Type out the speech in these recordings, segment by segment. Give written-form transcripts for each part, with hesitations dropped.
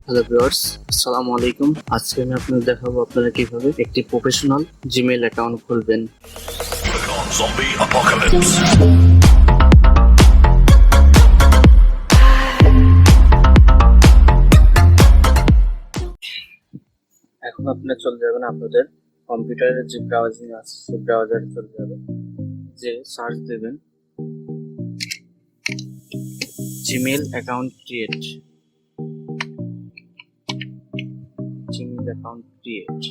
Hello viewers, আসসালামু আলাইকুম। আজকে আমি আপনাদের দেখাবো আপনারা কিভাবে একটি প্রফেশনাল জিমেইল অ্যাকাউন্ট খুলবেন। Zombie apocalypse. এখন আপনারা চলে যাবেন আপনাদের কম্পিউটারের যে ব্রাউজিং আছে সেই ব্রাউজারে চলে যাবেন, যে সার্চ দেবেন Gmail account create. Gmail account create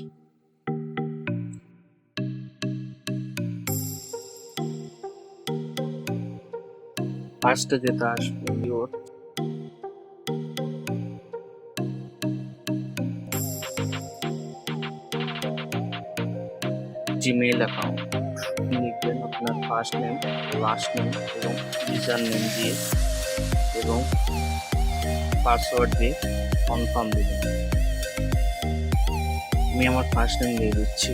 ফার্স্টে যেটা আসবে ইউর জিমেইল অ্যাকাউন্ট লিখবেন আপনার ফার্স্ট নেম, লাস্ট নেম এবং ইউজার নেম দিয়ে এবং পাসওয়ার্ড দিয়ে কনফার্ম দেবেন। আমি আমার ফার্স্ট নেম দিয়ে দিচ্ছি।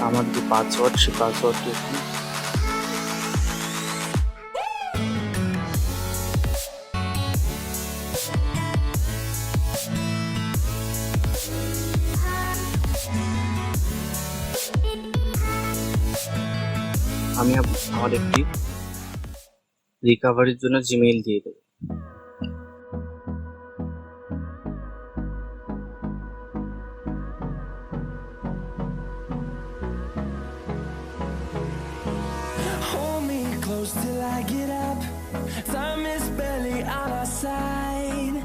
আমার যে পাসওয়ার্ড সেই পাসওয়ার্ড দিচ্ছি। আমি আমার একটি রিকভারির জন্য জিমেইল দিয়ে দেবো। Hold me close till I get up. Time is barely on our side.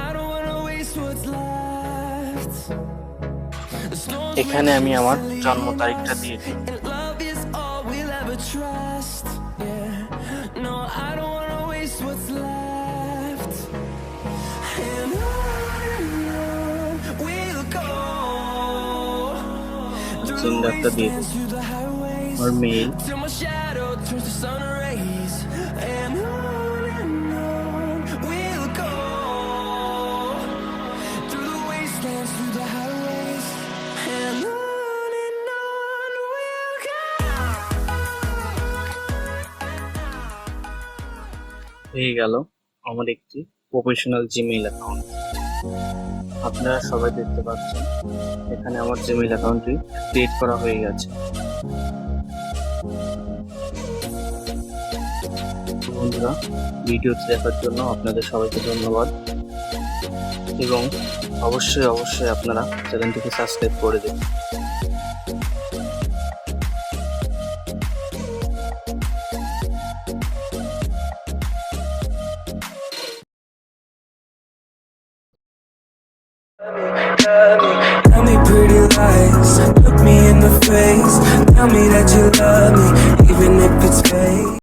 I don't wanna waste what's left. The storms এখানে আমি আমার জন্ম তারিখটা দিয়ে দিই। and love is all we'll ever trust. Yeah, no, I don't wanna waste what's left. And on we'll go. Through the সিন্ডারটা দিয়ে wastelands, দিই। through the highways. আমার mail Till my shadow turns to sun rays. And on we'll go. Through the wastelands, through the highways. And on we'll go. হয়ে গেল আমার একটি professional Gmail account. আপনারা সবাই দেখতে পাচ্ছেন এখানে আমার জিমেইল অ্যাকাউন্টটি ক্রিয়েট করা হয়ে গেছে। বন্ধুরা, ভিডিওটি দেখার জন্য আপনাদের সবাইকে ধন্যবাদ এবং অবশ্যই আপনারা চ্যানেলটিকে সাবস্ক্রাইব করে দেবেন। Tell me pretty lies, look me in the face. Tell me that you love me, even if it's fake.